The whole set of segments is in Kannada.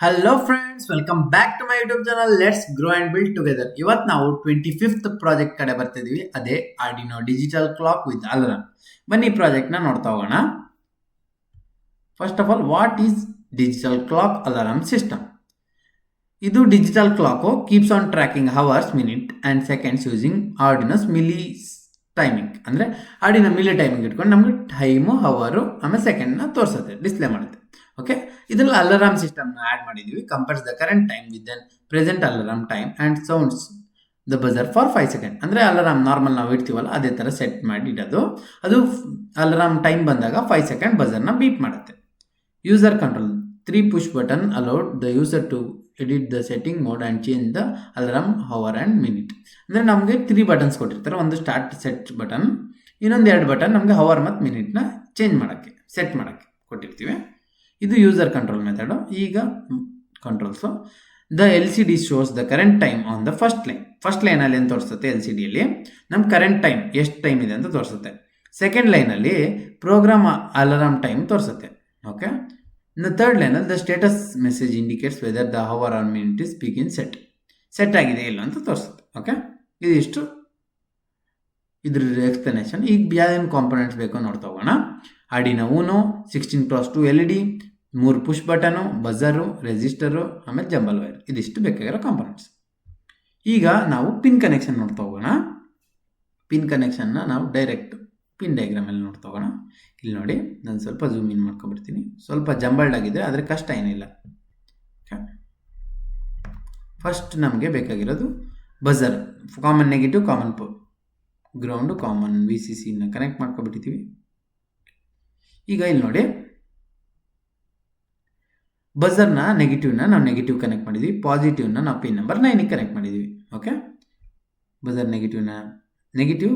Hello friends, welcome back to my YouTube channel let's grow and build together. ಇವತ್ತು ನಾವು 25th ಪ್ರಾಜೆಕ್ಟ್ ಕಡೆ ಬರ್ತಿದ್ವಿ. ಅದೇ Arduino digital clock with alarm. ಬನ್ನಿ ಪ್ರಾಜೆಕ್ಟ್ನ ನೋಡ್ತಾ ಹೋಗೋಣ. First of all, what is digital clock alarm system? ಇದು digital clock keeps on tracking hours, minute and seconds using Arduino's milli timing. ಅಂದರೆ ಆರ್ಡಿನೋ ಮಿಲಿ ಟೈಮಿಂಗ್ ಇಟ್ಕೊಂಡು ನಮಗೆ ಟೈಮು, ಹವರು ಆಮೇಲೆ ಸೆಕೆಂಡ್ನ ತೋರಿಸುತ್ತೆ, ಡಿಸ್ಪ್ಲೇ ಮಾಡುತ್ತೆ. ಓಕೆ, ಇದರಲ್ಲಿ ಅಲಾರಾಮ್ ಸಿಸ್ಟಮ್ನ ಆ್ಯಡ್ ಮಾಡಿದ್ದೀವಿ. Compares the current time with then present alarm time and sounds the buzzer for 5 second. ಅಂದರೆ ಅಲಾರಾಮ್ ನಾರ್ಮಲ್ ನಾವು ಇಡ್ತೀವಲ್ಲ ಅದೇ ಥರ ಸೆಟ್ ಮಾಡಿ ಇಡೋದು. ಅದು ಅಲಾರಾಮ್ ಟೈಮ್ ಬಂದಾಗ 5 ಸೆಕೆಂಡ್ ಬಜರ್ನ ಬೀಟ್ ಮಾಡುತ್ತೆ. User control 3 push button allowed the user to edit the setting mode and change the alarm hour and minute. ಅಂದರೆ ನಮಗೆ 3 ಬಟನ್ಸ್ ಕೊಟ್ಟಿರ್ತಾರೆ. ಒಂದು ಸ್ಟಾರ್ಟ್ ಸೆಟ್ ಬಟನ್, ಇನ್ನೊಂದು 2 ಬಟನ್ ನಮಗೆ ಹವರ್ ಮತ್ತು ಮಿನಿಟ್ನ ಚೇಂಜ್ ಮಾಡೋಕ್ಕೆ, ಸೆಟ್ ಮಾಡೋಕ್ಕೆ ಕೊಟ್ಟಿರ್ತೀವಿ. ಇದು ಯೂಸರ್ ಕಂಟ್ರೋಲ್ ಮೆಥಡು. ಈಗ controls, the LCD shows the current time on the first line. First ಲೈನಲ್ಲಿ ಏನು ತೋರಿಸುತ್ತೆ? LCDಯಲ್ಲಿ ನಮ್ಮ ಕರೆಂಟ್ ಟೈಮ್ ಎಷ್ಟು ಟೈಮ್ ಇದೆ ಅಂತ ತೋರಿಸುತ್ತೆ. ಸೆಕೆಂಡ್ ಲೈನಲ್ಲಿ ಪ್ರೋಗ್ರಾಮ್ ಅಲಾರಾಮ್ ಟೈಮ್ ತೋರಿಸುತ್ತೆ. ಓಕೆ, ಇನ್ನು ಥರ್ಡ್ ಲೈನಲ್ಲಿ the status message indicates whether the hour or minute is ಬಿಗಿನ್ ಸೆಟ್ ಆಗಿದೆ ಇಲ್ಲ ಅಂತ ತೋರಿಸುತ್ತೆ. ಓಕೆ, ಇದಿಷ್ಟು ಇದ್ರ ಎಕ್ಸ್ಪ್ಲನೇಷನ್. ಈಗ ಯಾವ್ದೇನು ಕಾಂಪೊನೆಂಟ್ಸ್ ಬೇಕೋ ನೋಡ್ತಾ ಹೋಗೋಣ. Arduino Uno 16x2 LED, 3 push button, buzzer, resistor, ಆಮೇಲೆ ಜಂಬಲ್ ವೈರ್. ಇದಿಷ್ಟು ಬೇಕಾಗಿರೋ ಕಾಂಪೊನೆಂಟ್ಸ್. ಈಗ ನಾವು ಪಿನ್ ಕನೆಕ್ಷನ್ ನೋಡ್ತಾ ಹೋಗೋಣ. ಪಿನ್ ಕನೆಕ್ಷನ್ನ ನಾವು ಡೈರೆಕ್ಟ್ ಪಿನ್ ಡಯಾಗ್ರಾಮಲ್ಲಿ ನೋಡ್ತಾ ಹೋಗೋಣ. ಇಲ್ಲಿ ನೋಡಿ, ನಾನು ಸ್ವಲ್ಪ ಝೂಮ್ ಇನ್ ಮಾಡ್ಕೊಬಿಡ್ತೀನಿ. ಸ್ವಲ್ಪ ಜಂಬಲ್ಡ್ ಆಗಿದೆ, ಆದರೆ ಕಷ್ಟ ಏನಿಲ್ಲ. ಫಸ್ಟ್ ನಮಗೆ ಬೇಕಾಗಿರೋದು buzzer, common negative, common ground, common VCCನ ಕನೆಕ್ಟ್ ಮಾಡ್ಕೊಬಿಟ್ಟಿದ್ದೀವಿ. ಈಗ ಇಲ್ಲಿ ನೋಡಿ, ಬಜರ್ನ ನೆಗೆಟಿವ್ನ ನಾವು ನೆಗೆಟಿವ್ ಕನೆಕ್ಟ್ ಮಾಡಿದ್ವಿ, ಪಾಸಿಟಿವ್ನ ನಾವು ಪಿನ್ ನಂಬರ್ 9ಗೆ ಕನೆಕ್ಟ್ ಮಾಡಿದ್ವಿ. ಓಕೆ, ಬಜರ್ ನೆಗೆಟಿವ್,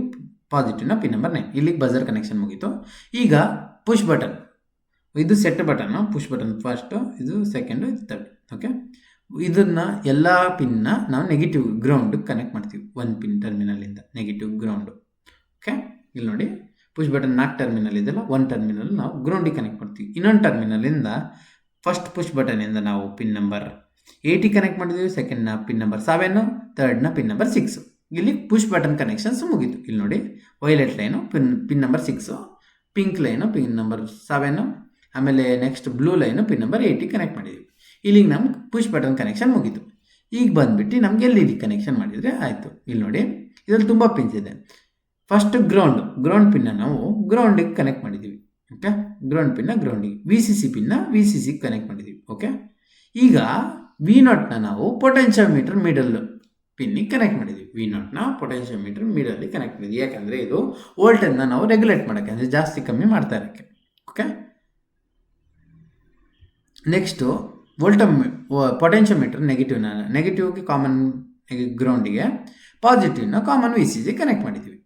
ಪಾಸಿಟಿವ್ನ ಪಿನ್ ನಂಬರ್ 9. ಇಲ್ಲಿಗೆ ಬಜರ್ ಕನೆಕ್ಷನ್ ಮುಗೀತು. ಈಗ ಪುಷ್ ಬಟನ್, ಇದು set button, push button first, ಇದು ಸೆಕೆಂಡು, ಇದು ಥರ್ಡ್. ಓಕೆ, ಇದನ್ನು ಎಲ್ಲ ಪಿನ್ನ ನಾವು ನೆಗೆಟಿವ್ ಗ್ರೌಂಡಿಗೆ ಕನೆಕ್ಟ್ ಮಾಡ್ತೀವಿ. ಒಂದು ಪಿನ್ ಟರ್ಮಿನಲಿಂದ ನೆಗೆಟಿವ್ ಗ್ರೌಂಡು. ಓಕೆ, ಇಲ್ಲಿ ನೋಡಿ, ಪುಷ್ ಬಟನ್ 4 ಟರ್ಮಿನಲ್ ಇದೆಲ್ಲ, ಒಂದು ಟರ್ಮಿನಲ್ ನಾವು ಗ್ರೌಂಡಿಗೆ ಕನೆಕ್ಟ್ ಮಾಡ್ತೀವಿ. ಇನ್ನೊಂದು ಟರ್ಮಿನಲಿಂದ ಫಸ್ಟ್ ಪುಷ್ ಬಟನಿಂದ ನಾವು ಪಿನ್ ನಂಬರ್ 8 ಕನೆಕ್ಟ್ ಮಾಡಿದ್ದೀವಿ, ಸೆಕೆಂಡ್ನ ಪಿನ್ ನಂಬರ್ 7, ಥರ್ಡ್ನ ಪಿನ್ ನಂಬರ್ 6. ಇಲ್ಲಿ ಪುಷ್ ಬಟನ್ ಕನೆಕ್ಷನ್ಸ್ ಮುಗೀತು. ಇಲ್ಲಿ ನೋಡಿ, violet line pin number 6, pink line pin number 7, ಆಮೇಲೆ next blue line pin number 8ಗೆ ಕನೆಕ್ಟ್ ಮಾಡಿದ್ದೀವಿ. ಇಲ್ಲಿಗೆ ನಮ್ಗೆ ಪುಷ್ ಬಟನ್ ಕನೆಕ್ಷನ್ ಮುಗೀತು. ಈಗ ಬಂದುಬಿಟ್ಟು ನಮಗೆ LED ಕನೆಕ್ಷನ್ ಮಾಡಿದರೆ ಆಯಿತು. ಇಲ್ಲಿ ನೋಡಿ, ಇದರಲ್ಲಿ ತುಂಬ ಪಿನ್ಸ್ ಇದೆ. ಫಸ್ಟ್ ಗ್ರೌಂಡ್ ಪಿನ್ನ ನಾವು ಗ್ರೌಂಡಿಗೆ ಕನೆಕ್ಟ್ ಮಾಡಿದ್ದೀವಿ. ಓಕೆ, ಗ್ರೌಂಡ್ ಪಿನ್ನ ಗ್ರೌಂಡಿಗೆ, VCC ಪಿನ್ನ VCCಗೆ ಕನೆಕ್ಟ್ ಮಾಡಿದ್ದೀವಿ. ಓಕೆ, ಈಗ V0ನ ನಾವು ಪೊಟೆನ್ಷಿಯೋಮೀಟರ್ ಮಿಡಲ್ ಪಿನ್ನಿಗೆ ಕನೆಕ್ಟ್ ಮಾಡಿದ್ದೀವಿ. V0ನ ಪೊಟೆನ್ಷಿಯೋಮೀಟರ್ ಮಿಡಲ್ಲಿ ಕನೆಕ್ಟ್ ಮಾಡಿದ್ದೀವಿ. ಯಾಕಂದರೆ ಇದು ವೋಲ್ಟೇಜ್ನ ನಾವು ರೆಗ್ಯುಲೇಟ್ ಮಾಡೋಕ್ಕೆ, ಅಂದರೆ ಜಾಸ್ತಿ ಕಮ್ಮಿ ಮಾಡ್ತಾ ಇರೋಕ್ಕೆ. ಓಕೆ, ನೆಕ್ಸ್ಟು ಪೊಟೆನ್ಷಿಯೋಮೀಟರ್ ನೆಗೆಟಿವ್ಗೆ ಕಾಮನ್ ಗ್ರೌಂಡಿಗೆ, ಪಾಸಿಟಿವ್ನ ಕಾಮನ್ VCC ಕನೆಕ್ಟ್ ಮಾಡಿದ್ದೀವಿ.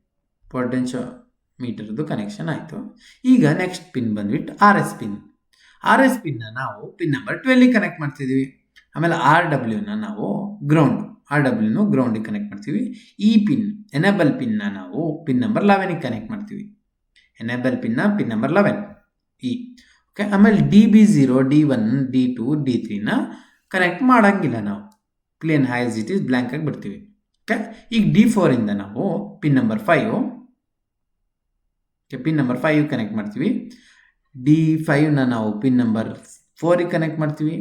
ಪೊಟೆನ್ಷಿಯೋಮೀಟರ್ದು ಕನೆಕ್ಷನ್ ಆಯಿತು. ಈಗ ನೆಕ್ಸ್ಟ್ ಪಿನ್ ಬಂದ್ಬಿಟ್ಟು RS ಪಿನ್ನ ನಾವು ಪಿನ್ ನಂಬರ್ 12ಗೆ ಕನೆಕ್ಟ್ ಮಾಡ್ತಿದ್ದೀವಿ. ಆಮೇಲೆ RWನ ನಾವು ಗ್ರೌಂಡಿಗೆ ಕನೆಕ್ಟ್ ಮಾಡ್ತೀವಿ. ಈ ಪಿನ್ ಎನೇಬಲ್ ಪಿನ್ನ ನಾವು ಪಿನ್ ನಂಬರ್ 11ಗೆ ಕನೆಕ್ಟ್ ಮಾಡ್ತೀವಿ. ಎನೇಬಲ್ ಪಿನ್ನ ಪಿನ್ ನಂಬರ್ 11 ಈ. ಓಕೆ, ಆಮೇಲೆ DB0, D1, D2, D3ನ ಕನೆಕ್ಟ್ ಮಾಡೋಂಗಿಲ್ಲ ನಾವು, plain has it is blank ಆಗಿ ಬಿಡ್ತೀವಿ. ಓಕೆ, ಈಗ D4ಇಂದ ನಾವು ಪಿನ್ ನಂಬರ್ 5 ಕನೆಕ್ಟ್ ಮಾಡ್ತೀವಿ. D5ನ ನಾವು ಪಿನ್ ನಂಬರ್ 4ಗೆ ಕನೆಕ್ಟ್ ಮಾಡ್ತೀವಿ.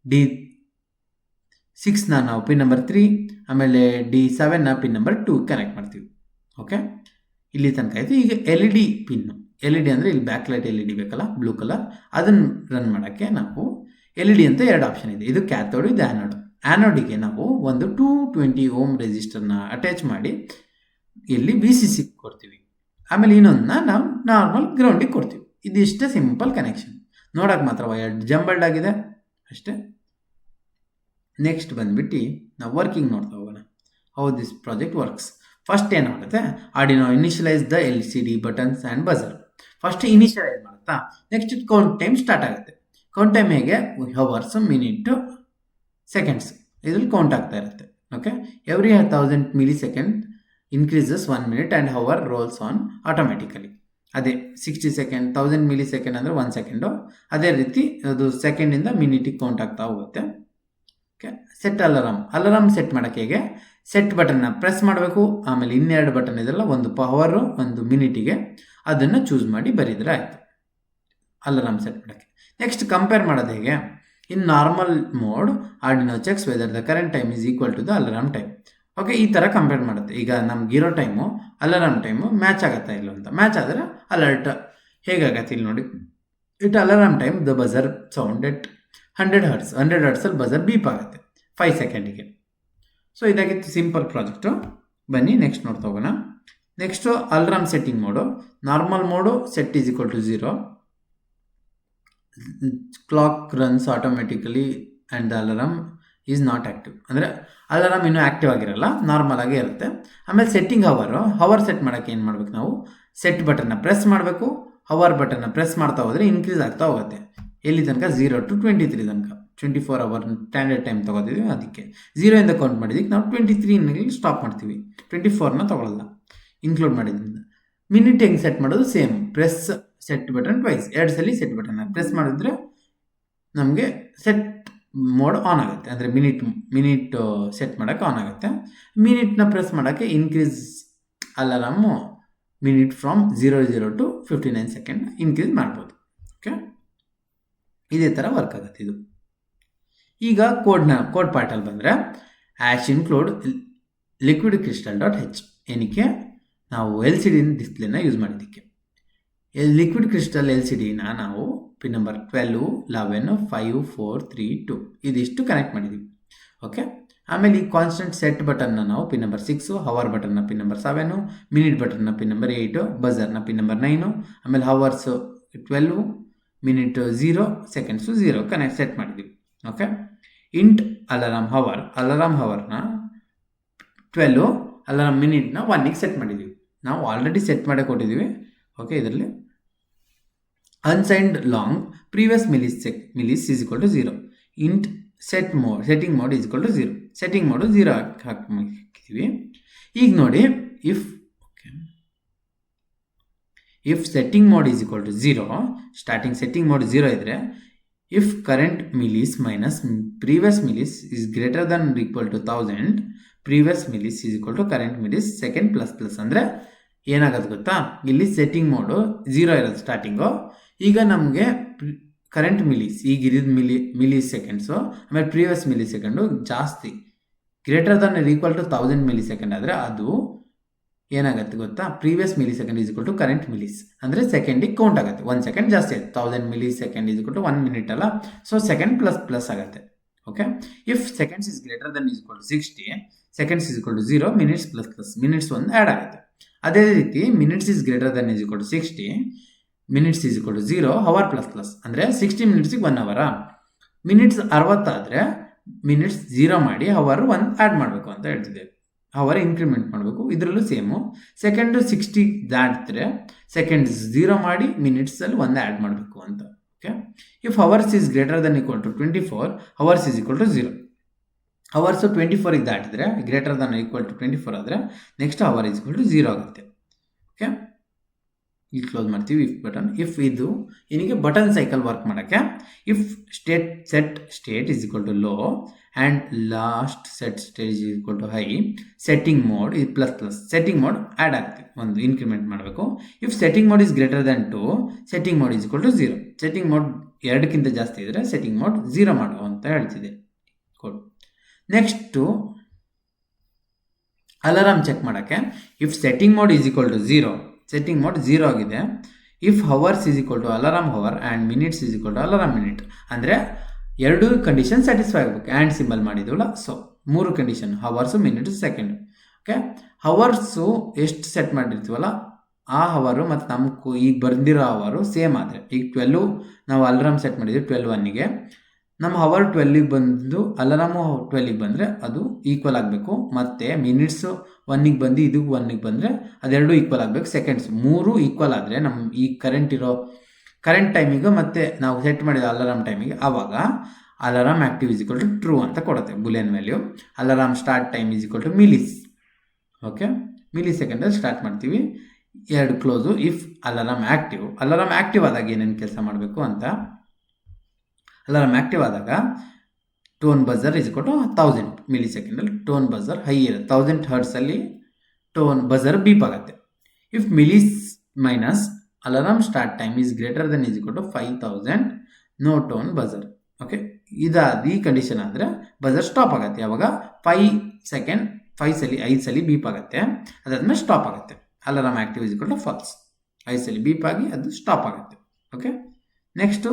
D6ನ ನಾವು ಪಿನ್ ನಂಬರ್ 3, ಆಮೇಲೆ D7ನ ಪಿನ್ ನಂಬರ್ 2 ಕನೆಕ್ಟ್ ಮಾಡ್ತೀವಿ. ಓಕೆ, ಇಲ್ಲಿ ತನಕ ಆಯಿತು. ಈಗ LED ಪಿನ್ನು, LED ಅಂದರೆ ಇಲ್ಲಿ ಬ್ಯಾಕ್ ಲೈಟ್ LED ಬೇಕಲ್ಲ, ಬ್ಲೂ ಕಲರ್, ಅದನ್ನು ರನ್ ಮಾಡೋಕ್ಕೆ ನಾವು LED ಅಂತ 2 ಆಪ್ಷನ್ ಇದೆ. ಇದು ಕ್ಯಾಥೋಡ್, ಇದು ಆ್ಯನೋಡ್. ಆ್ಯನೋಡಿಗೆ ನಾವು ಒಂದು 220 ಓಮ್ ರೆಸಿಸ್ಟರ್ನ ಅಟ್ಯಾಚ್ ಮಾಡಿ ಇಲ್ಲಿ VCC ಕೊಡ್ತೀವಿ. ಆಮೇಲೆ ಇನ್ನೊಂದನ್ನ ನಾವು ನಾರ್ಮಲ್ ಗ್ರೌಂಡಿಗೆ ಕೊಡ್ತೀವಿ. ಇದಿಷ್ಟೇ ಸಿಂಪಲ್ ಕನೆಕ್ಷನ್. ನೋಡೋಕೆ ಮಾತ್ರ ವೈರ್ ಜಂಬಲ್ಡ್ ಆಗಿದೆ ಅಷ್ಟೇ. ನೆಕ್ಸ್ಟ್ ಬಂದುಬಿಟ್ಟು ನಾವು ವರ್ಕಿಂಗ್ ನೋಡ್ತಾ ಹೋಗೋಣ, how this project works. First ಏನು ಮಾಡುತ್ತೆ, Arduino initialise the LCD buttons and buzzer. First initialise ಮಾಡುತ್ತಾ, ನೆಕ್ಸ್ಟ್ ಕೌಂಟ್ ಟೈಮ್ ಸ್ಟಾರ್ಟ್ ಆಗುತ್ತೆ. ಕೌಂಟ್ ಟೈಮ್ ಹೇಗೆ, ಹವರ್ಸ್, ಮಿನಿಟ್, ಸೆಕೆಂಡ್ಸ್ ಇದ್ರಲ್ಲಿ ಕೌಂಟ್ ಆಗ್ತಾ ಇರುತ್ತೆ. Okay, every 1000 millisecond increases 1 minute and hour rolls on automatically. ಅದೇ 60 ಸೆಕೆಂಡ್ 1000 ಮಿಲಿ ಸೆಕೆಂಡ್ ಅಂದರೆ 1 ಸೆಕೆಂಡು. ಅದೇ ರೀತಿ ಅದು ಸೆಕೆಂಡಿಂದ ಮಿನಿಟಿಗೆ ಕೌಂಟ್ ಆಗ್ತಾ ಹೋಗುತ್ತೆ. ಓಕೆ, ಸೆಟ್ ಅಲಾರಾಮ್ ಸೆಟ್ ಮಾಡೋಕ್ಕೆ ಹೇಗೆ, ಸೆಟ್ ಬಟನ್ನ ಪ್ರೆಸ್ ಮಾಡಬೇಕು, ಆಮೇಲೆ ಇನ್ನೆರಡು ಬಟನ್ ಇದೆಲ್ಲ, ಒಂದು ಪವರು ಒಂದು ಮಿನಿಟಿಗೆ, ಅದನ್ನು ಚೂಸ್ ಮಾಡಿ ಬರೀದ್ರೆ ಆಯಿತು ಅಲಾರಾಮ್ ಸೆಟ್ ಮಾಡೋಕ್ಕೆ. ನೆಕ್ಸ್ಟ್ ಕಂಪೇರ್ ಮಾಡೋದು ಹೇಗೆ, in normal mode Arduino checks whether the current time is equal to the alarm time. Okay, ಈ ಥರ ಕಂಪೇರ್ ಮಾಡುತ್ತೆ. ಈಗ ನಮಗಿರೋ ಟೈಮು ಅಲಾರಾಮ್ ಟೈಮು ಮ್ಯಾಚ್ ಆಗುತ್ತಾ ಇಲ್ಲ ಅಂತ. ಮ್ಯಾಚ್ ಆದರೆ ಅಲರ್ಟ್ ಹೇಗಾಗತ್ತೆ ಇಲ್ಲಿ ನೋಡಿ. It alarm time the buzzer sound at 100 Hz. 100 Hzಲ್ಲಿ ಬಜರ್ ಬೀಪ್ ಆಗುತ್ತೆ 5 ಸೆಕೆಂಡಿಗೆ. ಸೊ ಇದಾಗಿತ್ತು ಸಿಂಪಲ್ ಪ್ರಾಜೆಕ್ಟು. ಬನ್ನಿ ನೆಕ್ಸ್ಟ್ ನೋಡ್ತಾ ಹೋಗೋಣ. Next alarm setting mode. Normal mode set is equal to 0. Clock runs automatically and the alarm is not active. ಅಂದರೆ ಅಲಾರಾಮ್ ಇನ್ನೂ ಆ್ಯಕ್ಟಿವ್ ಆಗಿರಲ್ಲ, ನಾರ್ಮಲ್ ಆಗೇ ಇರುತ್ತೆ. ಆಮೇಲೆ ಸೆಟ್ಟಿಂಗ್ ಹವರ್ ಸೆಟ್ ಮಾಡೋಕ್ಕೆ ಏನು ಮಾಡ್ಬೇಕು ನಾವು, ಸೆಟ್ ಬಟನ್ನ ಪ್ರೆಸ್ ಮಾಡಬೇಕು. ಹವರ್ ಬಟನ್ನ ಪ್ರೆಸ್ ಮಾಡ್ತಾ ಹೋದರೆ ಇನ್ಕ್ರೀಸ್ ಆಗ್ತಾ ಹೋಗುತ್ತೆ. ಎಲ್ಲಿ ತನಕ 0 to 23 ತನಕ. 24 hour ಸ್ಟ್ಯಾಂಡರ್ಡ್ ಟೈಮ್ ತೊಗೋತೀವಿ, ಅದಕ್ಕೆ 0 ಇಂದ ಕೌಂಟ್ ಮಾಡಿದ್ದಕ್ಕೆ ನಾವು 23 ಸ್ಟಾಪ್ ಮಾಡ್ತೀವಿ. 24ನ ತೊಗೊಳ್ಳಲ್ಲ ಇನ್ಕ್ಲೂಡ್ ಮಾಡಿದ್ರಿಂದ. ಮಿನಿಟ್ ಹೆಂಗೆ ಸೆಟ್ ಮಾಡೋದು, same press set button twice, 2 ಸಲ ಸೆಟ್ ಬಟನ್ನ ಪ್ರೆಸ್ ಮಾಡಿದ್ರೆ ನಮಗೆ ಸೆಟ್ ಮೋಡ್ ಆನ್ ಆಗುತ್ತೆ. ಅಂದರೆ ಮಿನಿಟ್ ಸೆಟ್ ಮಾಡೋಕ್ಕೆ ಆನ್ ಆಗುತ್ತೆ. ಮಿನಿಟ್ನ ಪ್ರೆಸ್ ಮಾಡೋಕ್ಕೆ increase alarm minute from 00 to 59 second increase ಮಾಡ್ಬೋದು. ಓಕೆ, ಇದೇ ಥರ ವರ್ಕ್ ಆಗುತ್ತೆ ಇದು. ಈಗ ಕೋಡ್ ಪಾರ್ಟಲ್ಲಿ ಬಂದರೆ ash include liquid crystal .h. ಏನಕ್ಕೆ, ನಾವು LCD ಡಿಸ್ಪ್ಲೇನ ಯೂಸ್ ಮಾಡಿದ್ದಕ್ಕೆ. ಲಿಕ್ವಿಡ್ ಕ್ರಿಸ್ಟಲ್ LCDನ ನಾವು ಪಿನ್ ನಂಬರ್ 12, 11, 5, 4, 3, 2 ಇದಿಷ್ಟು ಕನೆಕ್ಟ್ ಮಾಡಿದ್ದೀವಿ. ಓಕೆ, ಆಮೇಲೆ ಈ ಕಾನ್ಸ್ಟೆಂಟ್ ಸೆಟ್ ಬಟನ್ನ ನಾವು ಪಿನ್ ನಂಬರ್ 6, ಹವರ್ ಬಟನ್ನ ಪಿನ್ ನಂಬರ್ 7, ಮಿನಿಟ್ ಬಟನ್ನ ಪಿನ್ ನಂಬರ್ 8, ಬಜರ್ನ ಪಿನ್ ನಂಬರ್ 9, ಆಮೇಲೆ hours 12, minute 0, seconds 0 connect set ಮಾಡಿದ್ದೀವಿ. ಓಕೆ, ಇಂಟ್ ಅಲಾರಾಮ್ ಹವರ್ನ 12, ಅಲಾರಾಮ್ ಮಿನಿಟ್ನ 1ಗೆ ಸೆಟ್ ಮಾಡಿದ್ದೀವಿ. ನಾವು ಆಲ್ರೆಡಿ ಸೆಟ್ ಮಾಡೇ ಕೊಟ್ಟಿದ್ದೀವಿ. ಓಕೆ, ಇದರಲ್ಲಿ unsigned long previous millis is equal to 0. Int setting mode is equal to 0. Setting mode 0 ಹಾಕಿದ್ದೀವಿ. ಈಗ ನೋಡಿ, if setting mode is equal to 0, starting setting mode 0 ಇದ್ದರೆ, if current millis minus previous millis is greater than equal to 1000, previous millis is equal to current millis second plus ಅಂದರೆ ಏನಾಗೋದು ಗೊತ್ತಾ, ಇಲ್ಲಿ ಸೆಟ್ಟಿಂಗ್ ಮೋಡು 0 ಇರೋದು ಸ್ಟಾರ್ಟಿಂಗು. ಈಗ ನಮಗೆ ಕರೆಂಟ್ ಮಿಲಿಸ್ ಈಗ ಇರಿದ ಮಿಲಿ ಸೆಕೆಂಡ್ಸು, ಆಮೇಲೆ ಪ್ರೀವಿಯಸ್ ಮಿಲಿ ಸೆಕೆಂಡು ಜಾಸ್ತಿ greater than equal to 1000 millisecond ಆದರೆ ಅದು ಏನಾಗುತ್ತೆ ಗೊತ್ತಾ, previous millisecond is equal to current millis. ಅಂದರೆ ಸೆಕೆಂಡಿಗೆ ಕೌಂಟ್ ಆಗುತ್ತೆ, 1 ಸೆಕೆಂಡ್ ಜಾಸ್ತಿ ಆಗುತ್ತೆ. 1000 millisecond is equal to 1 minute ಅಲ್ಲ, ಸೊ ಸೆಕೆಂಡ್ ಪ್ಲಸ್ ಆಗುತ್ತೆ. Okay, if seconds is greater than is equal to 60, seconds is equal to 0, minutes plus minutes ಒಂದು ಆ್ಯಡ್ ಆಗುತ್ತೆ. ಅದೇ ರೀತಿ minutes is greater than is equal to 60, minutes is equal to 0, hour plus ಅಂದರೆ 60 ಮಿನಿಟ್ಸಿಗೆ 1 ಅವರಾ. ಮಿನಿಟ್ಸ್ 60 ಆದರೆ ಮಿನಿಟ್ಸ್ 0 ಮಾಡಿ ಹವರ್ 1 ಆ್ಯಡ್ ಮಾಡಬೇಕು ಅಂತ ಹೇಳ್ತಿದ್ದೇವೆ. ಹವರ್ ಇನ್ಕ್ರಿಮೆಂಟ್ ಮಾಡಬೇಕು. ಇದರಲ್ಲೂ ಸೇಮು, ಸೆಕೆಂಡು 60 ದಾಟಿದ್ರೆ ಸೆಕೆಂಡ್ಸ್ 0 ಮಾಡಿ ಮಿನಿಟ್ಸಲ್ಲಿ 1 ಆ್ಯಡ್ ಮಾಡಬೇಕು ಅಂತ. Okay, if hours is greater than equal to 24, hours is equal to 0. Hours 24ಗೆ ದಾಟಿದ್ರೆ ಗ್ರೇಟರ್ ದನ್ ಈಕ್ವಲ್ ಟು 24 ಆದರೆ next hour is equal to 0 ಆಗುತ್ತೆ. ಓಕೆ, ಇಲ್ಲಿ ಕ್ಲೋಸ್ ಮಾಡ್ತೀವಿ ಇಫ್ ಬಟನ್. ಇಫ್ ಇದು ಏನಿಗೆ ಬಟನ್ ಸೈಕಲ್ ವರ್ಕ್ ಮಾಡೋಕ್ಕೆ, if set state is equal to low and last set state is equal to high, setting mode ಈ ಪ್ಲಸ್ ಸೆಟ್ಟಿಂಗ್ ಮೋಡ್ ಆ್ಯಡ್ ಆಗ್ತದೆ, ಒಂದು ಇನ್ಕ್ರಿಮೆಂಟ್ ಮಾಡಬೇಕು. If setting mode is greater than 2, setting mode is equal to 0. Setting mode 2ಕ್ಕಿಂತ ಜಾಸ್ತಿ ಇದ್ದರೆ ಸೆಟ್ಟಿಂಗ್ ಮೋಡ್ 0 ಮಾಡು ಅಂತ ಹೇಳ್ತಿದೆ ಕೋಡ್. ನೆಕ್ಸ್ಟು ಅಲಾರಾಮ್ ಚೆಕ್ ಮಾಡೋಕ್ಕೆ, if setting mode is equal to 0, setting mode 0 ಆಗಿದೆ. If hours is equal to alarm hour and minutes is equal to alarm minute, ಅಂದರೆ 2 ಕಂಡೀಷನ್ ಸ್ಯಾಟಿಸ್ಫೈ ಆಗಬೇಕು. ಆ್ಯಂಡ್ ಸಿಂಬಲ್ ಮಾಡಿದ್ವಲ್ಲ, so 3 condition, hours minutes second. Okay, hours ಎಷ್ಟು ಸೆಟ್ ಮಾಡಿರ್ತೀವಲ್ಲ ಆ ಹವರು ಮತ್ತು ನಮಗೂ ಈಗ ಬಂದಿರೋ ಹವರು ಸೇಮ್ ಆದರೆ, ಈಗ 12 ನಾವು ಅಲಾರಾಮ್ ಸೆಟ್ ಮಾಡಿದ್ವಿ 12:01ಗೆ, ನಮ್ಮ ಹವರ್ 12ಗೆ ಬಂದು ಅಲಾರಾಮು 12ಗೆ ಬಂದರೆ ಅದು ಈಕ್ವಲ್ ಆಗಬೇಕು. ಮತ್ತು ಮಿನಿಟ್ಸು 1ಗೆ ಬಂದು ಇದು 1ಗೆ ಬಂದರೆ ಅದೆರಡು ಈಕ್ವಲ್ ಆಗಬೇಕು. ಸೆಕೆಂಡ್ಸ್ 3 ಈಕ್ವಲ್ ಆದರೆ ನಮ್ಮ ಈ ಕರೆಂಟ್ ಟೈಮಿಗೆ ಮತ್ತು ನಾವು ಸೆಟ್ ಮಾಡಿದ ಅಲಾರಾಮ್ ಟೈಮಿಗೆ, ಆವಾಗ alarm active is equal to true ಅಂತ ಕೊಡುತ್ತೆ boolean value. Alarm start time is equal to millis. Okay, ಮಿಲಿ ಸೆಕೆಂಡಲ್ಲಿ ಸ್ಟಾರ್ಟ್ ಮಾಡ್ತೀವಿ. ಎರಡು ಕ್ಲೋಸು ಇಫ್ ಅಲಾರಾಮ್ ಆ್ಯಕ್ಟಿವ್ ಆದಾಗ ಏನೇನು ಕೆಲಸ ಮಾಡಬೇಕು ಅಂತ. ಅಲಾರಾಮ್ ಆ್ಯಕ್ಟಿವ್ ಆದಾಗ ಟೋನ್ ಬಜರ್ ಇಸ್ ಕೊಟ್ಟು 1000 ಮಿಲಿ ಸೆಕೆಂಡಲ್ಲಿ ಟೋನ್ ಬಜರ್ ಹೈ ಇರುತ್ತೆ, 1000 ಹರ್ಟ್ಸಲ್ಲಿ ಟೋನ್ ಬಜರ್ ಬೀಪ್ ಆಗುತ್ತೆ. If millis minus alarm start time is greater than is ಕೊಟ್ಟು 5000 ನೋ ಟೋನ್ ಬಜರ್. ಓಕೆ, ಈ ಕಂಡೀಷನ್ ಆದರೆ ಬಜರ್ ಸ್ಟಾಪ್ ಆಗುತ್ತೆ. ಯಾವಾಗ 5 ಸಲ ಬೀಪ್ ಆಗುತ್ತೆ, ಅದಾದ್ಮೇಲೆ ಸ್ಟಾಪ್ ಆಗುತ್ತೆ. ಅಲಾರಾಮ್ ಆ್ಯಕ್ಟಿವ್ ಇಸ್ ಕೊಟ್ಟು ಫಾಲ್ಸ್, 5 ಸಲ ಬೀಪ್ ಆಗಿ ಅದು ಸ್ಟಾಪ್ ಆಗುತ್ತೆ. ಓಕೆ, ನೆಕ್ಸ್ಟು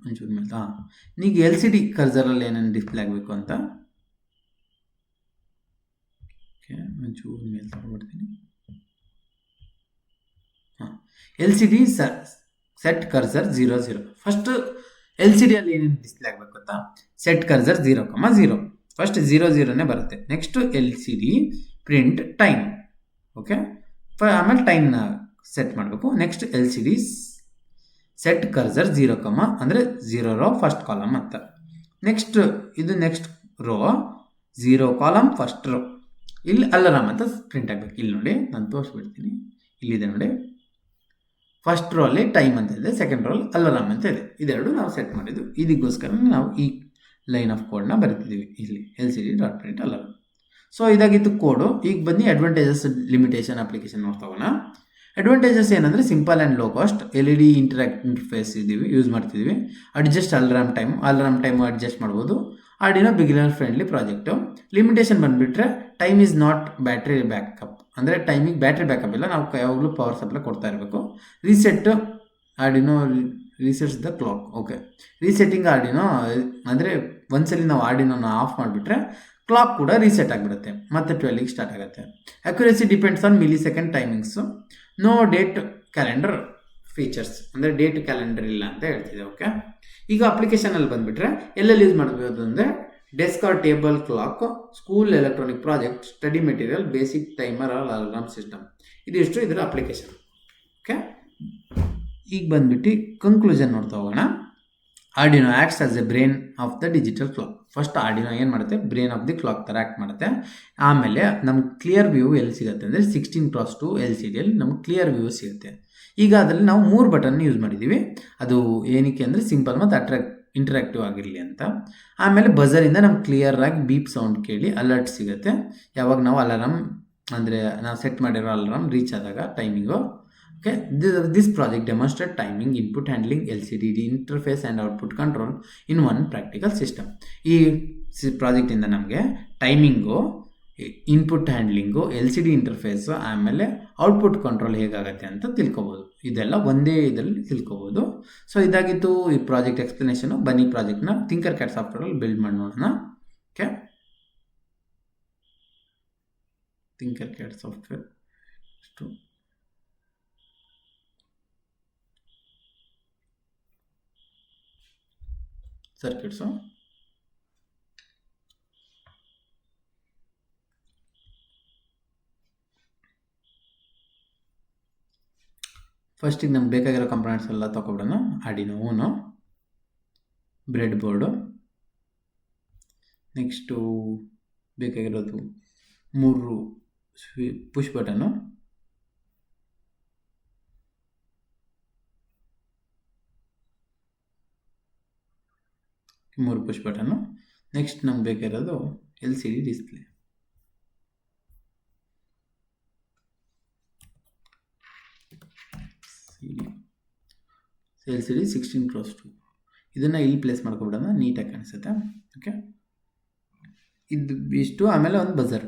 ಒಂಚೂರು ಮೇಲೆ ಈಗ LCD ಕರ್ಸರಲ್ಲಿ ಏನೇನು ಡಿಸ್ಪ್ಲೇ ಆಗಬೇಕು ಅಂತ. ಓಕೆ, ಒಂಚೂರು ಮೇಲೆ ತಗೊಳ್ತೀನಿ. LCD set cursor 00. ಫಸ್ಟ್ LCDಯಲ್ಲಿ ಏನೇನು ಡಿಸ್ಪ್ಲೇ ಆಗಬೇಕು ಅಂತ, ಸೆಟ್ ಕರ್ಸರ್ 0,0 ಫಸ್ಟ್ 00ನೇ ಬರುತ್ತೆ. Next LCD print time. Okay, ಆಮೇಲೆ ಟೈಮ್ನ ಸೆಟ್ ಮಾಡಬೇಕು. ನೆಕ್ಸ್ಟ್ LCD ಸೆಟ್ ಕರ್ಸರ್ 0, ಅಂದರೆ 0 ರೋ ಫಸ್ಟ್ ಕಾಲಮ್ ಅಂತ. Next rho 0 column first row. ಇಲ್ಲಿ ಅಲಾರಾಮ್ ಅಂತ ಪ್ರಿಂಟ್ ಆಗಬೇಕು. ಇಲ್ಲಿ ನೋಡಿ, ನಾನು ತೋರಿಸ್ಬಿಡ್ತೀನಿ. ಇಲ್ಲಿದೆ ನೋಡಿ, ಫಸ್ಟ್ ರೋ ಅಲ್ಲಿ ಟೈಮ್ ಅಂತ ಇದೆ, ಸೆಕೆಂಡ್ ರೋ ಅಲ್ಲಿ ಅಲಾರಾಮ್ ಅಂತ ಇದೆ. ಇದೆರಡು ನಾವು ಸೆಟ್ ಮಾಡಿದ್ದು. ಇದಕ್ಕೋಸ್ಕರ ನಾವು ಈ ಲೈನ್ ಆಫ್ ಕೋಡ್ನ ಬರೀತಿದ್ದೀವಿ ಇಲ್ಲಿ, LCD dot print alarm. So ಇದಾಗಿತ್ತು ಕೋಡು. ಈಗ ಬನ್ನಿ ಅಡ್ವಾಂಟೇಜಸ್, ಲಿಮಿಟೇಷನ್, ಅಪ್ಲಿಕೇಶನ್ ನೋಡ್ತೋಗೋಣ. ಅಡ್ವಾಂಟೇಜಸ್ ಏನಂದರೆ simple and low cost, LED interface use ಮಾಡ್ತಿದ್ದೀವಿ. ಅಡ್ಜಸ್ಟ್ ಅಲಾರಾಮ್ ಟೈಮು ಅಡ್ಜಸ್ಟ್ ಮಾಡ್ಬೋದು. Arduino beginner friendly project. Limitation ಬಂದುಬಿಟ್ರೆ time is not battery backup, ಅಂದರೆ ಟೈಮಿಗೆ ಬ್ಯಾಟ್ರಿ ಬ್ಯಾಕಪ್ ಇಲ್ಲ, ನಾವು ಯಾವಾಗಲೂ ಪವರ್ ಸಪ್ಲೈ ಕೊಡ್ತಾ ಇರಬೇಕು. Arduino resets the clock. Okay, resetting Arduino ಅಂದರೆ ಒಂದ್ಸಲಿ ನಾವು ಆರ್ಡಿನೋನ ಆಫ್ ಮಾಡಿಬಿಟ್ರೆ ಕ್ಲಾಕ್ ಕೂಡ ರೀಸೆಟ್ ಆಗಿಬಿಡುತ್ತೆ, ಮತ್ತೆ 12ಗೆ ಸ್ಟಾರ್ಟ್ ಆಗುತ್ತೆ. Accuracy depends on millisecond timings. No date calendar features, ಅಂದರೆ ಡೇಟ್ ಕ್ಯಾಲೆಂಡರ್ ಇಲ್ಲ ಅಂತ ಹೇಳ್ತಿದೆ. ಓಕೆ, ಈಗ ಅಪ್ಲಿಕೇಶನಲ್ಲಿ ಬಂದುಬಿಟ್ರೆ ಎಲ್ಲೆಲ್ಲಿ ಯೂಸ್ ಮಾಡಬಹುದು ಅಂದರೆ desk or table clock, school electronic project, study material, basic timer or alarm system. ಇದಿಷ್ಟು ಇದರ ಅಪ್ಲಿಕೇಶನ್. ಓಕೆ, ಈಗ ಬಂದುಬಿಟ್ಟು ಕನ್ಕ್ಲೂಷನ್ ನೋಡ್ತಾ ಹೋಗೋಣ. Arduino acts as a brain of the digital clock. First Arduino ಏನು ಮಾಡುತ್ತೆ, ಬ್ರೇನ್ ಆಫ್ ದಿ ಕ್ಲಾಕ್ ಥರ ಆ್ಯಕ್ಟ್ ಮಾಡುತ್ತೆ. ಆಮೇಲೆ ನಮ್ಗೆ ಕ್ಲಿಯರ್ ವ್ಯೂ ಎಲ್ಲಿ ಸಿಗುತ್ತೆ ಅಂದರೆ 16:2 LCDಯಲ್ಲಿ ನಮ್ಗೆ ಕ್ಲಿಯರ್ ವ್ಯೂ ಸಿಗುತ್ತೆ. ಈಗ ಅದರಲ್ಲಿ ನಾವು 3 ಬಟನ್ ಯೂಸ್ ಮಾಡಿದ್ದೀವಿ. ಅದು ಏನಕ್ಕೆ ಅಂದರೆ ಸಿಂಪಲ್ ಮತ್ತು ಇಂಟ್ರಾಕ್ಟಿವ್ ಆಗಿರಲಿ ಅಂತ. ಆಮೇಲೆ ಬಜರಿಂದ ನಮ್ಗೆ ಕ್ಲಿಯರ್ ಆಗಿ ಬೀಪ್ ಸೌಂಡ್ ಕೇಳಿ ಅಲರ್ಟ್ ಸಿಗುತ್ತೆ, ಯಾವಾಗ ನಾವು ಅಲಾರಾಮ್ ಅಂದರೆ ನಾವು ಸೆಟ್ ಮಾಡಿರೋ ಅಲಾರಾಮ್ ರೀಚ್ ಆದಾಗ timing. Okay, this project demonstrate timing, input handling, LCD interface and output control in one practical system. ಈ ಪ್ರಾಜೆಕ್ಟಿಂದ ನಮಗೆ timing, input handling, LCD interphase, ಆಮೇಲೆ ಔಟ್ಪುಟ್ ಕಂಟ್ರೋಲ್ ಹೇಗಾಗುತ್ತೆ ಅಂತ ತಿಳ್ಕೊಬೋದು. ಇದೆಲ್ಲ ಒಂದೇ ಇದರಲ್ಲಿ ತಿಳ್ಕೊಬೋದು. ಸೊ ಇದಾಗಿತ್ತು ಈ ಪ್ರಾಜೆಕ್ಟ್ ಎಕ್ಸ್ಪ್ಲನೇಷನು. ಬನ್ನಿ ಪ್ರಾಜೆಕ್ಟ್ನ ಥಿಂಕರ್ ಕ್ಯಾಟ್ ಸಾಫ್ಟ್ವೇರಲ್ಲಿ ಬಿಲ್ಡ್ ಮಾಡಿ ನೋಡೋಣ. Okay, Tinkercad software circuits. ಫಸ್ಟಿಗೆ ನಮ್ಗೆ ಬೇಕಾಗಿರೋ ಕಂಪೋನೆಂಟ್ಸ್ ಎಲ್ಲ ತೊಗೊಬಿಡೋಣ. Arduino Uno, breadboard, next ಬೇಕಾಗಿರೋದು 3 ಪುಷ್ ಬಟನ್ನು, ನೆಕ್ಸ್ಟ್ ನಮ್ಗೆ ಬೇಕಾಗಿರೋದು LCD ಡಿಸ್ಪ್ಲೇ. LCD 16:2 ಇದನ್ನು ಇಲ್ಲಿ ಪ್ಲೇಸ್ ಮಾಡ್ಕೊಬಿಡೋಣ, ನೀಟಾಗಿ ಕಾಣಿಸುತ್ತೆ. ಓಕೆ, ಇದು ಇಷ್ಟು. ಆಮೇಲೆ ಒಂದು ಬಜರ್,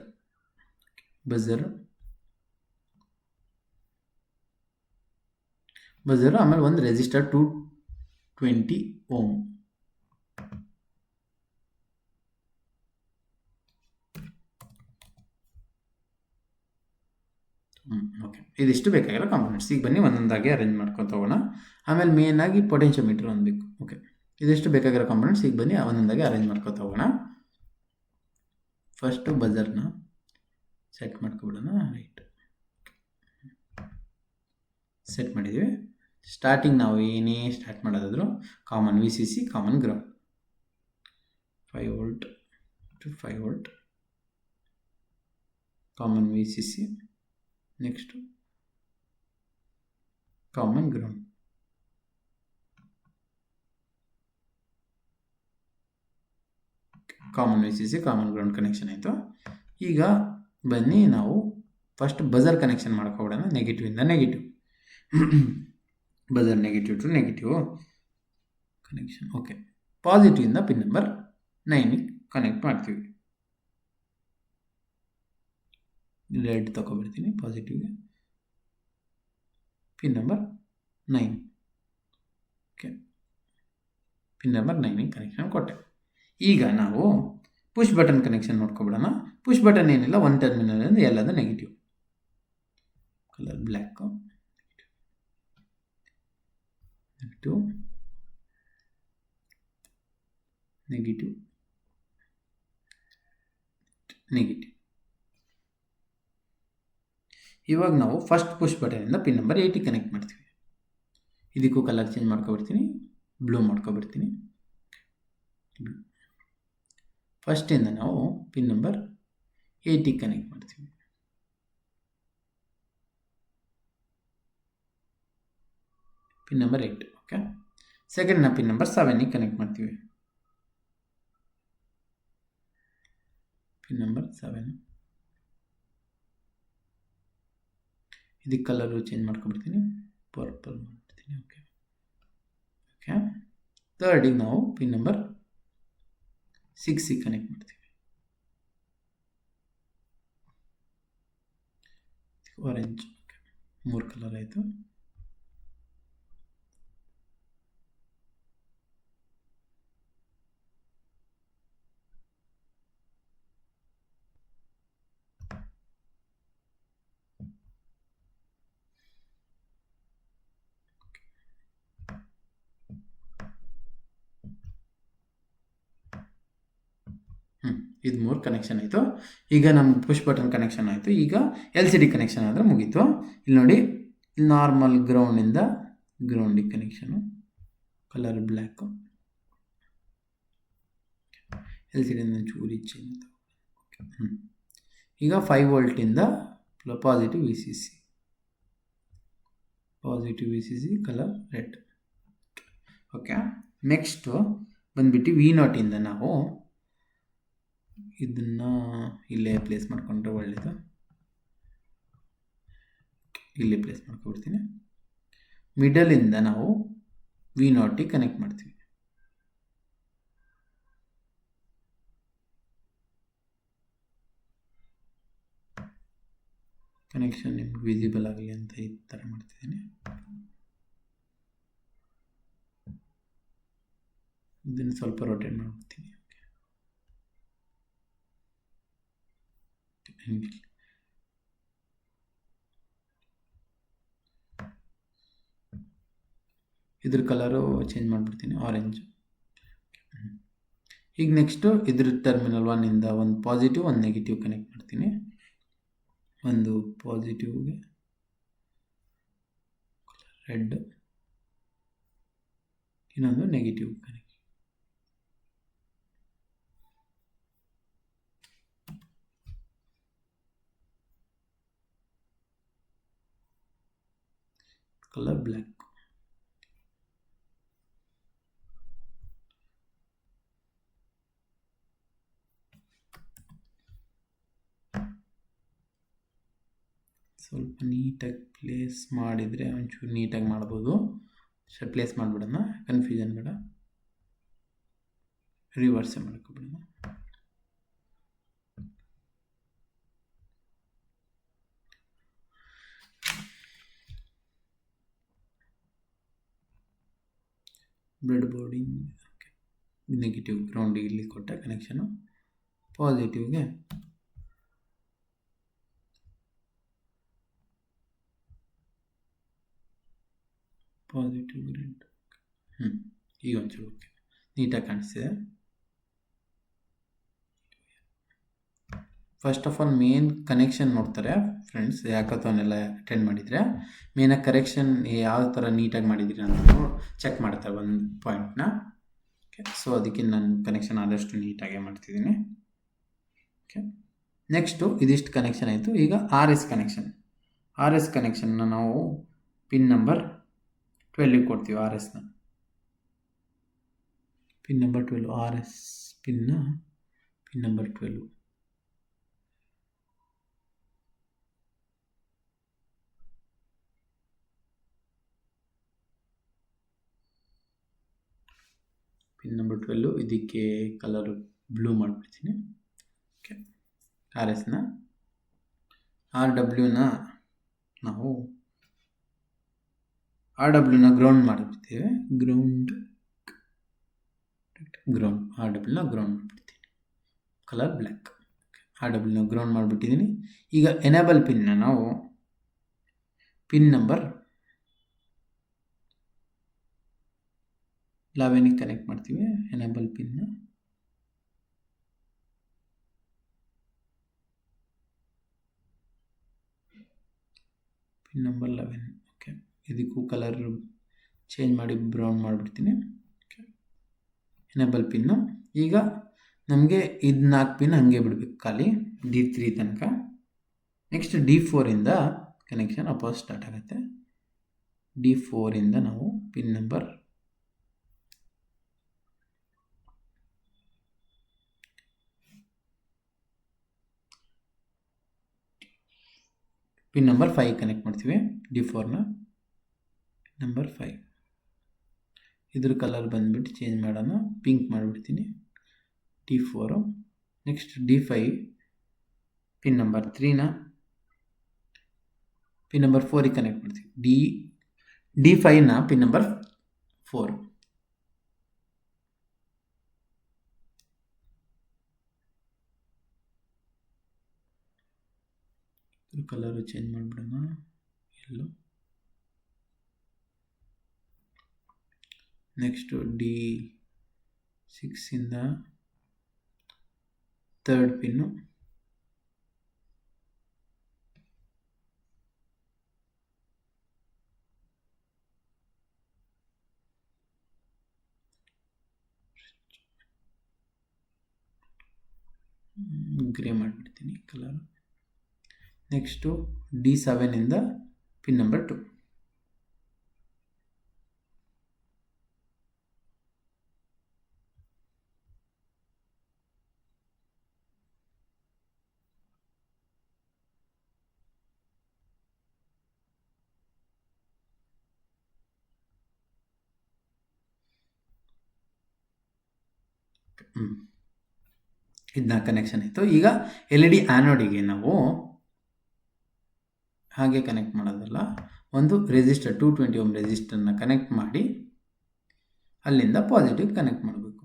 ಆಮೇಲೆ ಒಂದು ರೆಜಿಸ್ಟರ್ 220 ಓಮ್. ಓಕೆ, ಇದಿಷ್ಟು ಬೇಕಾಗಿರೋ ಕಾಂಪೊನೆಂಟ್ಸ್. ಈಗ ಬನ್ನಿ ಒಂದೊಂದಾಗಿ ಅರೇಂಜ್ ಮಾಡ್ಕೊತ ಹೋಗೋಣ. ಆಮೇಲೆ ಮೇನ್ ಆಗಿ ಪೊಟೆನ್ಷಿಯೋಮೀಟರ್ ಒಂದು ಬೇಕು. ಓಕೆ, ಇದಿಷ್ಟು ಬೇಕಾಗಿರೋ ಕಾಂಪೊನೆಂಟ್ಸ್. ಈಗ ಬನ್ನಿ ಒಂದೊಂದಾಗಿ ಅರೇಂಜ್ ಮಾಡ್ಕೊತ ಹೋಗೋಣ. ಫಸ್ಟು ಬಜರ್ನ ಸೆಟ್ ಮಾಡ್ಕೊಬಿಡೋಣ. ರೈಟ್, ಸೆಟ್ ಮಾಡಿದ್ದೀವಿ. ಸ್ಟಾರ್ಟಿಂಗ್ ನಾವು ಏನೇ ಸ್ಟಾರ್ಟ್ ಮಾಡೋದಾದರೂ common VCC, common ground, 5 volt to 5 volt. Common V C C, next common ground. Common V C C, common ground connection ಆಯಿತು. ಈಗ ಬನ್ನಿ ನಾವು ಫಸ್ಟ್ ಬಜರ್ ಕನೆಕ್ಷನ್ ಮಾಡ್ಕೊಬಿಡೋಣ. ನೆಗೆಟಿವಿಂದ negative, buzzer negative to negative connection. Okay, ಪಾಸಿಟಿವಿಂದ ಪಿನ್ ನಂಬರ್ 9 ಕನೆಕ್ಟ್ ಮಾಡ್ತೀವಿ. ರೆಡ್ ತಗೊಬಿಡ್ತೀನಿ, ಪಾಸಿಟಿವ್ಗೆ pin number 9. Okay, pin number 9ಗೆ connection ಕೊಟ್ಟೆ. ಈಗ ನಾವು ಪುಷ್ ಬಟನ್ ಕನೆಕ್ಷನ್ ನೋಡ್ಕೊಬಿಡೋಣ. ಪುಷ್ ಬಟನ್ ಏನಿಲ್ಲ, ಒಂದು ಟರ್ಮಿನಲ್ ಅಂದರೆ ಎಲ್ಲದು negative. Colour black, negative negative negative. ಇವಾಗ ನಾವು ಫಸ್ಟ್ ಪುಷ್ ಬಟನಿಂದ ಪಿನ್ ನಂಬರ್ 80 ಕನೆಕ್ಟ್ ಮಾಡ್ತೀವಿ. ಇದಕ್ಕೂ ಕಲರ್ ಚೇಂಜ್ ಮಾಡ್ಕೊಬಿಡ್ತೀನಿ, ಬ್ಲೂ ಮಾಡ್ಕೊಬಿಡ್ತೀನಿ. ಫಸ್ಟಿಂದ ನಾವು ಪಿನ್ ನಂಬರ್ 80 ಕನೆಕ್ಟ್ ಮಾಡ್ತೀವಿ. Pin number 8. ಓಕೆ, ಸೆಕೆಂಡ್ನ ಪಿನ್ ನಂಬರ್ 7ಗೆ ಕನೆಕ್ಟ್ ಮಾಡ್ತೀವಿ. Pin number 7. ಇದಕ್ಕೆ ಕಲರು ಚೇಂಜ್ ಮಾಡ್ಕೊಬಿಡ್ತೀನಿ, ಪರ್ಪಲ್ ಮಾಡ್ತೀನಿ. ಓಕೆ ಓಕೆ, ಥರ್ಡಿಗೆ ನಾವು ಪಿನ್ ನಂಬರ್ 6ಗೆ ಕನೆಕ್ಟ್ ಮಾಡ್ತೀವಿ. ಆರೆಂಜ್. ಓಕೆ, 3 ಕಲರ್ ಆಯಿತು. ಇದು 3 ಕನೆಕ್ಷನ್ ಆಯಿತು. ಈಗ ನಮ್ಮ ಪುಷ್ ಬಟನ್ ಕನೆಕ್ಷನ್ ಆಯಿತು. ಈಗ LCD ಕನೆಕ್ಷನ್ ಆದರೆ ಮುಗೀತು. ಇಲ್ಲಿ ನೋಡಿ, ನಾರ್ಮಲ್ ಗ್ರೌಂಡಿಂದ ಗ್ರೌಂಡಿಗೆ ಕನೆಕ್ಷನು, ಕಲರ್ ಬ್ಲ್ಯಾಕು. LCD ಚೂರಿ ಚೇಂಜ್. ಈಗ 5 ವೋಲ್ಟಿಂದ positive V C C, positive V C C, colour red. Okay, next ಬಂದುಬಿಟ್ಟು V0 ಇಂದ ನಾವು ಇದನ್ನು ಇಲ್ಲೇ ಪ್ಲೇಸ್ ಮಾಡ್ಕೊಂಡ್ರೆ ಒಳ್ಳೆಯದು. ಇಲ್ಲೇ ಪ್ಲೇಸ್ ಮಾಡ್ಕೊಬಿಡ್ತೀನಿ. ಮಿಡಲಿಂದ ನಾವು V0ಗೆ ಕನೆಕ್ಟ್ ಮಾಡ್ತೀವಿ. ಕನೆಕ್ಷನ್ ನಿಮ್ಗೆ ವಿಸಿಬಲ್ ಆಗಲಿ ಅಂತ ಈ ಥರ ಮಾಡ್ತಿದ್ದೀನಿ. ಇದನ್ನು ಸ್ವಲ್ಪ ರೊಟೇಟ್ ಮಾಡ್ಬಿಡ್ತೀನಿ. ಇದ್ರ ಕಲರು ಚೇಂಜ್ ಮಾಡಿಬಿಡ್ತೀನಿ, ಆರೆಂಜ್. ಈಗ ನೆಕ್ಸ್ಟು ಇದ್ರ ಟರ್ಮಿನಲ್ 1ಇಂದ ಒಂದು ಪಾಸಿಟಿವ್, ಒಂದು ನೆಗೆಟಿವ್ ಕನೆಕ್ಟ್ ಮಾಡ್ತೀನಿ. ಒಂದು ಪಾಸಿಟಿವ್ಗೆ ರೆಡ್, ಇನ್ನೊಂದು ನೆಗೆಟಿವ್ ಕನೆಕ್ಟ್. Colour black. ಸ್ವಲ್ಪ ನೀಟಾಗಿ ಪ್ಲೇಸ್ ಮಾಡಿದರೆ ಒಂಚೂರು ನೀಟಾಗಿ ಮಾಡ್ಬೋದು. ಪ್ಲೇಸ್ ಮಾಡಿಬಿಡೋಣ, ಕನ್ಫ್ಯೂಷನ್ ಬೇಡ. ರಿವರ್ಸೇ ಮಾಡ್ಕೊಬಿಡೋಣ. ಬ್ರೆಡ್ ಬೋರ್ಡಿ. ಓಕೆ, ನೆಗೆಟಿವ್ ಗ್ರೌಂಡಿಗೆ ಇಲ್ಲಿ ಕೊಟ್ಟ ಕನೆಕ್ಷನು, ಪಾಸಿಟಿವ್ಗೆ ಪಾಸಿಟಿವ್ ರೆಡ್. ಈಗ ಒಂಚೂರು ಓಕೆ, ನೀಟಾಗಿ ಕಾಣಿಸ್ತಿದೆ. First of all main connection ನೋಡ್ತಾರೆ ಫ್ರೆಂಡ್ಸ್, ಯಾಕತ್ತವನ್ನೆಲ್ಲ ಅಟೆಂಡ್ ಮಾಡಿದರೆ ಮೇನಾಗಿ ಕರೆಕ್ಷನ್ ಯಾವ ಥರ ನೀಟಾಗಿ ಮಾಡಿದ್ದೀರಿ ಅಂತ ಚೆಕ್ ಮಾಡ್ತಾರೆ ಒಂದು ಪಾಯಿಂಟ್ನ. ಓಕೆ, ಸೊ ಅದಕ್ಕೆ ನಾನು ಕನೆಕ್ಷನ್ ಆದಷ್ಟು ನೀಟಾಗೇ ಮಾಡ್ತಿದ್ದೀನಿ. ಓಕೆ, ನೆಕ್ಸ್ಟು ಇದಿಷ್ಟು ಕನೆಕ್ಷನ್ ಆಯಿತು. ಈಗ ಆರ್ ಎಸ್ ಕನೆಕ್ಷನ್ನ ನಾವು ಪಿನ್ ನಂಬರ್ 12 ಕೊಡ್ತೀವಿ. ಆರ್ ಎಸ್ನ pin number 12, R S pin number 12. Pin number 12 ಇದಕ್ಕೆ ಕಲರ್ ಬ್ಲೂ ಮಾಡಿಬಿಡ್ತೀನಿ. ಓಕೆ, ಆರ್ ಎಸ್ನ ಆರ್ ಡಬ್ಲ್ಯೂನ ಗ್ರೌಂಡ್ ಮಾಡಿಬಿಡ್ತೀವಿ. ಗ್ರೌಂಡ್ ಆರ್ ಡಬ್ಲ್ಯೂನ ಗ್ರೌಂಡ್ ಮಾಡಿಬಿಡ್ತೀನಿ. Colour black. ಆರ್ ಡಬ್ಲ್ಯೂನ ಗ್ರೌಂಡ್ ಮಾಡಿಬಿಟ್ಟಿದ್ದೀನಿ. ಈಗ ಎನೇಬಲ್ ಪಿನ್ನ ನಾವು ಪಿನ್ ನಂಬರ್ 11ಗೆ ಕನೆಕ್ಟ್ ಮಾಡ್ತೀವಿ. Enable pin number 11. ಓಕೆ, ಇದಕ್ಕೂ ಕಲರ್ ಚೇಂಜ್ ಮಾಡಿ ಬ್ರೌನ್ ಮಾಡಿಬಿಡ್ತೀನಿ. Okay, enable pin. ಈಗ ನಮಗೆ ಇದು 4 ಪಿನ್ ಹಾಗೆ ಬಿಡಬೇಕು ಖಾಲಿ D3 ತನಕ. ನೆಕ್ಸ್ಟ್ D4ಇಂದ ಕನೆಕ್ಷನ್ ವಾಪಸ್ ಸ್ಟಾರ್ಟ್ ಆಗುತ್ತೆ. D4ಇಂದ ನಾವು ಪಿನ್ ನಂಬರ್ 5 ಕನೆಕ್ಟ್ ಮಾಡ್ತೀವಿ. D4ನ ನಂಬರ್ 5. ಇದ್ರ ಕಲರ್ ಬಂದುಬಿಟ್ಟು ಚೇಂಜ್ ಮಾಡೋಣ, ಪಿಂಕ್ ಮಾಡಿಬಿಡ್ತೀನಿ. D4. Next D5 pin number 3ನ ಪಿನ್ ನಂಬರ್ 4ಗೆ ಕನೆಕ್ಟ್ ಮಾಡ್ತೀವಿ. D5ನ ಪಿನ್ ನಂಬರ್ 4. ಕಲರು ಚೇಂಜ್ ಮಾಡಿಬಿಡೋಣ, ಎಲ್ಲೋ. ನೆಕ್ಸ್ಟು D6ಇಂದ 3rd ಪಿನ್ನು. ಗ್ರೇ ಮಾಡಿಬಿಡ್ತೀನಿ ಕಲರ್. ನೆಕ್ಸ್ಟು D7ಇಂದ ಪಿನ್ ನಂಬರ್ 2. ಇದನ್ನ ಕನೆಕ್ಷನ್ ಆಯಿತು. ಈಗ LED ಆ್ಯನೋಡಿಗೆ ನಾವು ಹಾಗೆ ಕನೆಕ್ಟ್ ಮಾಡೋದಲ್ಲ, ಒಂದು ರೆಸಿಸ್ಟರ್ 220 ಓಮ್ ರೆಸಿಸ್ಟರ್ನ ಕನೆಕ್ಟ್ ಮಾಡಿ ಅಲ್ಲಿಂದ ಪಾಸಿಟಿವ್ ಕನೆಕ್ಟ್ ಮಾಡಬೇಕು.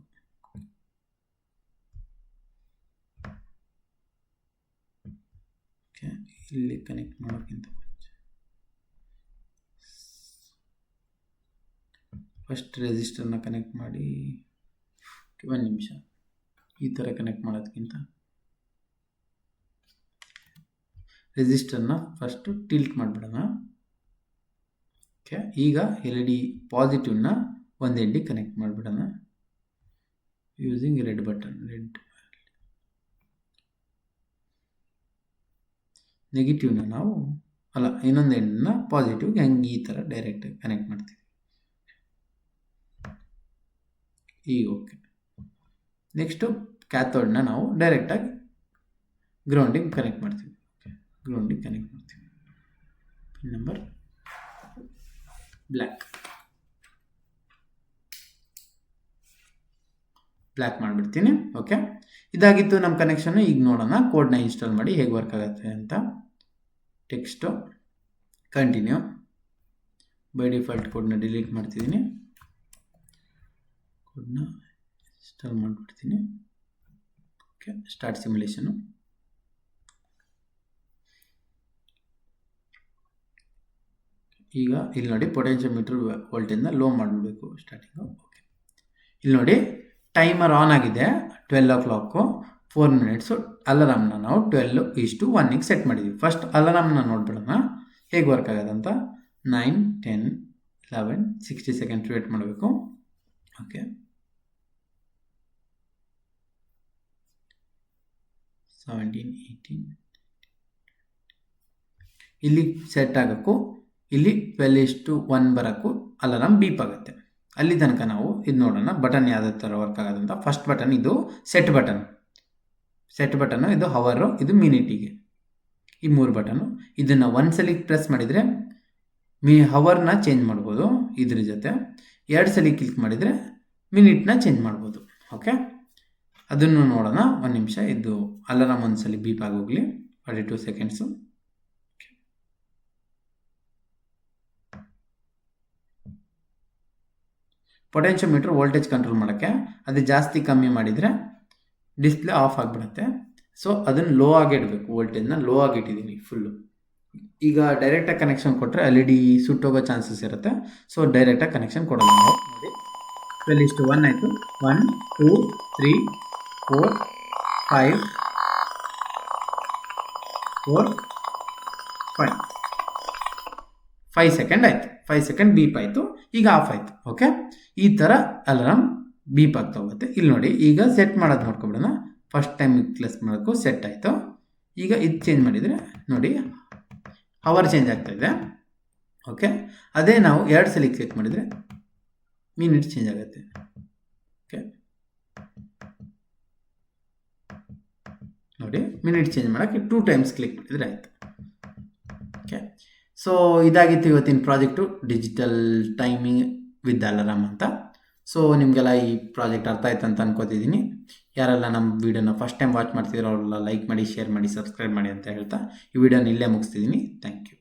ಓಕೆ, ಇಲ್ಲಿ ಕನೆಕ್ಟ್ ಮಾಡೋಕ್ಕಿಂತ ಮುಂಚೆ ಫಸ್ಟ್ ರೆಸಿಸ್ಟರ್ನ ಕನೆಕ್ಟ್ ಮಾಡಿ. ಒಂದು ನಿಮಿಷ, ಈ ಥರ ಕನೆಕ್ಟ್ ಮಾಡೋದಕ್ಕಿಂತ ರೆಸಿಸ್ಟರ್ನ ಫಸ್ಟು ಟಿಲ್ಟ್ ಮಾಡಿಬಿಡೋಣ. ಓಕೆ, ಈಗ LED ಪಾಸಿಟಿವ್ನ ಒಂದು ಎಂಡಿಗೆ ಕನೆಕ್ಟ್ ಮಾಡಿಬಿಡೋಣ ಯೂಸಿಂಗ್ ರೆಡ್ ಬಟನ್. ನೆಗೆಟಿವ್ನ ನಾವು ಇನ್ನೊಂದು ಎಂಡನ್ನ ಪಾಸಿಟಿವ್ಗೆ ಹಂಗೆ ಈ ಥರ ಡೈರೆಕ್ಟಾಗಿ ಕನೆಕ್ಟ್ ಮಾಡ್ತೀವಿ. ಈಗ ಓಕೆ. ನೆಕ್ಸ್ಟು ಕ್ಯಾಥೋಡ್ನ ನಾವು ಡೈರೆಕ್ಟಾಗಿ ಗ್ರೌಂಡಿಗೆ ಕನೆಕ್ಟ್ ಮಾಡ್ತೀವಿ. ಗ್ರೌಂಡಿಗೆ ಕನೆಕ್ಟ್ ಮಾಡ್ತೀವಿ. ಪಿನ್ ನಂಬರ್ ಬ್ಲ್ಯಾಕ್ ಮಾಡಿಬಿಡ್ತೀನಿ. ಓಕೆ, ಇದಾಗಿತ್ತು ನಮ್ಮ ಕನೆಕ್ಷನ್. ಈಗ ನೋಡೋಣ ಕೋಡ್ನ ಇನ್ಸ್ಟಾಲ್ ಮಾಡಿ ಹೇಗೆ ವರ್ಕ್ ಆಗುತ್ತೆ ಅಂತ. Text continue. ಬೈ ಡಿಫಾಲ್ಟ್ ಕೋಡ್ನ ಡಿಲೀಟ್ ಮಾಡ್ತಿದ್ದೀನಿ. ಕೋಡ್ನ ಇನ್ಸ್ಟಾಲ್ ಮಾಡಿಬಿಡ್ತೀನಿ. Okay, start simulation. ಈಗ ಇಲ್ಲಿ ನೋಡಿ ಪೊಟೆನ್ಷಿಯೋಮೀಟರ್ ವೋಲ್ಟೇಜ್ನ ಲೋ ಮಾಡಿಬಿಡಬೇಕು ಸ್ಟಾರ್ಟಿಂಗು. ಓಕೆ, ಇಲ್ಲಿ ನೋಡಿ ಟೈಮರ್ ಆನ್ ಆಗಿದೆ. 12 o'clock 4 minutes. ಅಲಾರಾಮ್ನ ನಾವು 12:1ಗೆ ಸೆಟ್ ಮಾಡಿದ್ದೀವಿ. ಫಸ್ಟ್ ಅಲಾರಾಮ್ನ ನೋಡ್ಬಿಡೋಣ ಹೇಗೆ ವರ್ಕ್ ಆಗೋದಂತ. 9, 10, 11, 60 seconds ವೇಟ್ ಮಾಡಬೇಕು. ಓಕೆ, 17, 18 ಇಲ್ಲಿ ಸೆಟ್ ಆಗೋಕ್ಕೂ ಇಲ್ಲಿ 12:1 ಬರೋಕ್ಕೂ ಅಲಾರಾಮ್ ಬೀಪ್ ಆಗುತ್ತೆ. ಅಲ್ಲಿ ತನಕ ನಾವು ಇದು ನೋಡೋಣ ಬಟನ್ ಯಾವುದೇ ಥರ ವರ್ಕ್ ಆಗೋದಂತ. ಫಸ್ಟ್ ಬಟನ್ ಇದು ಸೆಟ್ ಬಟನ್ನು, ಇದು ಹವರು, ಇದು ಮಿನಿಟಿಗೆ. ಈ 3 ಬಟನು. ಇದನ್ನು ಒಂದ್ಸಲಿ ಪ್ರೆಸ್ ಮಾಡಿದರೆ ಹವರ್ನ ಚೇಂಜ್ ಮಾಡ್ಬೋದು ಇದ್ರ ಜೊತೆ. 2 ಸಲ ಕ್ಲಿಕ್ ಮಾಡಿದರೆ ಮಿನಿಟ್ನ ಚೇಂಜ್ ಮಾಡ್ಬೋದು. ಓಕೆ, ಅದನ್ನು ನೋಡೋಣ. 1 ನಿಮಿಷ. ಇದು ಅಲಾರಾಮ್ ಒಂದ್ಸಲಿ ಬೀಪ್ ಆಗೋಗ್ಲಿ. 42 ಸೆಕೆಂಡ್ಸು. ಪೊಟೆನ್ಷಿಯೋಮೀಟ್ರ್ ವೋಲ್ಟೇಜ್ ಕಂಟ್ರೋಲ್ ಮಾಡೋಕ್ಕೆ ಅದು ಜಾಸ್ತಿ ಕಮ್ಮಿ ಮಾಡಿದರೆ ಡಿಸ್ಪ್ಲೇ ಆಫ್ ಆಗಿಬಿಡುತ್ತೆ. ಸೊ ಅದನ್ನು ಲೋ ಆಗಿ ಇಡಬೇಕು. ವೋಲ್ಟೇಜ್ನ ಲೋ ಆಗಿ ಇಟ್ಟಿದ್ದೀನಿ ಫುಲ್ಲು. ಈಗ ಡೈರೆಕ್ಟಾಗಿ ಕನೆಕ್ಷನ್ ಕೊಟ್ಟರೆ LED ಸುಟ್ಟೋಗೋ ಚಾನ್ಸಸ್ ಇರುತ್ತೆ. ಸೊ ಡೈರೆಕ್ಟಾಗಿ ಕನೆಕ್ಷನ್ ಕೊಡೋಣ. ನೋಡಿ 12:1 ಆಯಿತು. 1 2 3 4 5 5 ಸೆಕೆಂಡ್ ಆಯಿತು. 5 ಸೆಕೆಂಡ್ ಬೀಪ್ ಆಯಿತು. ಈಗ ಆಫ್ ಆಯಿತು. ಓಕೆ, ಈ ಥರ ಅಲಾರಾಮ್ ಬೀಪ್ ಆಗ್ತಾ ಹೋಗುತ್ತೆ. ಇಲ್ಲಿ ನೋಡಿ, ಈಗ ಸೆಟ್ ಮಾಡೋದು ನೋಡ್ಕೊಬಿಡೋಣ. ಫಸ್ಟ್ ಟೈಮ್ ಕ್ಲಿಕ್ ಮಾಡೋಕ್ಕೂ ಸೆಟ್ ಆಯಿತು. ಈಗ ಇದು ಚೇಂಜ್ ಮಾಡಿದರೆ ನೋಡಿ ಹವರ್ ಚೇಂಜ್ ಆಗ್ತಾಯಿದೆ. ಓಕೆ, ಅದೇ ನಾವು 2 ಸಲ ಕ್ಲಿಕ್ ಮಾಡಿದರೆ ಮಿನಿಟ್ ಚೇಂಜ್ ಆಗುತ್ತೆ. ಓಕೆ, ನೋಡಿ ಮಿನಿಟ್ ಚೇಂಜ್ ಮಾಡೋಕ್ಕೆ 2 ಟೈಮ್ಸ್ ಕ್ಲಿಕ್ ಮಾಡಿದರೆ ಆಯಿತು. ಓಕೆ, ಸೊ ಇದಾಗಿತ್ತು ಇವತ್ತಿನ project, digital timing with alarm ಅಂತ. ಸೊ ನಿಮಗೆಲ್ಲ ಈ ಪ್ರಾಜೆಕ್ಟ್ ಅರ್ಥ ಆಯ್ತು ಅಂತ ಅನ್ಕೋತಿದ್ದೀನಿ. ಯಾರೆಲ್ಲ ನಮ್ಮ ವೀಡಿಯೋನ ಫಸ್ಟ್ ಟೈಮ್ ವಾಚ್ ಮಾಡ್ತಿದ್ರು ಅವರೆಲ್ಲ ಲೈಕ್ ಮಾಡಿ, ಶೇರ್ ಮಾಡಿ, ಸಬ್ಸ್ಕ್ರೈಬ್ ಮಾಡಿ ಅಂತ ಹೇಳ್ತಾ ಈ ವಿಡಿಯೋನ ಇಲ್ಲೇ ಮುಗಿಸ್ತಿದ್ದೀನಿ. Thank you.